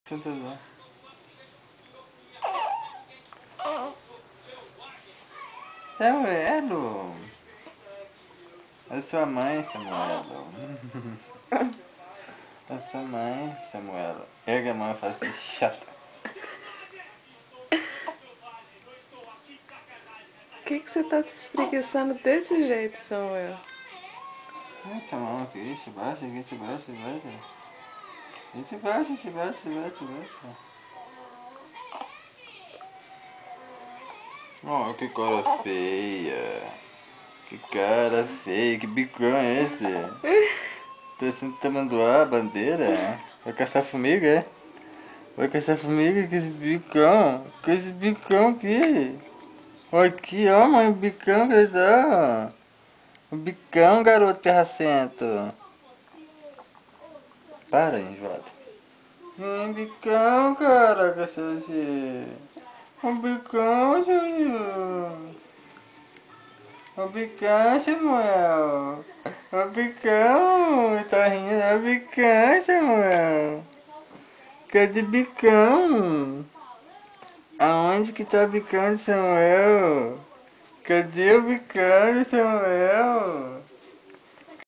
Tudo. Samuelo! É sua mãe, Samuelo. É sua mãe, Samuelo. Erga a mão e fala assim, chata. Por que você tá se espreguiçando desse jeito, Samuel? Mete a mão aqui, te baixa, aqui, te baixa, te baixa. E te baixa, te baixa, te baixa, te baixa. Oh, que cara feia. Que cara feia, que bicão é esse? Tá assim tamanduá a bandeira? Vai caçar formiga, é? Vai caçar formiga com esse bicão? Com esse bicão aqui? Olha aqui, ó, mãe, o bicão que ele dá. O bicão, garoto perracento. Para, enjoado. Bicão, cara, cacete. O bicão, Júnior. O bicão, Samuel. O bicão. Tá rindo, é o bicão, Samuel. Cadê bicão? Aonde que tá o bicão de Samuel? Cadê o bicão de Samuel?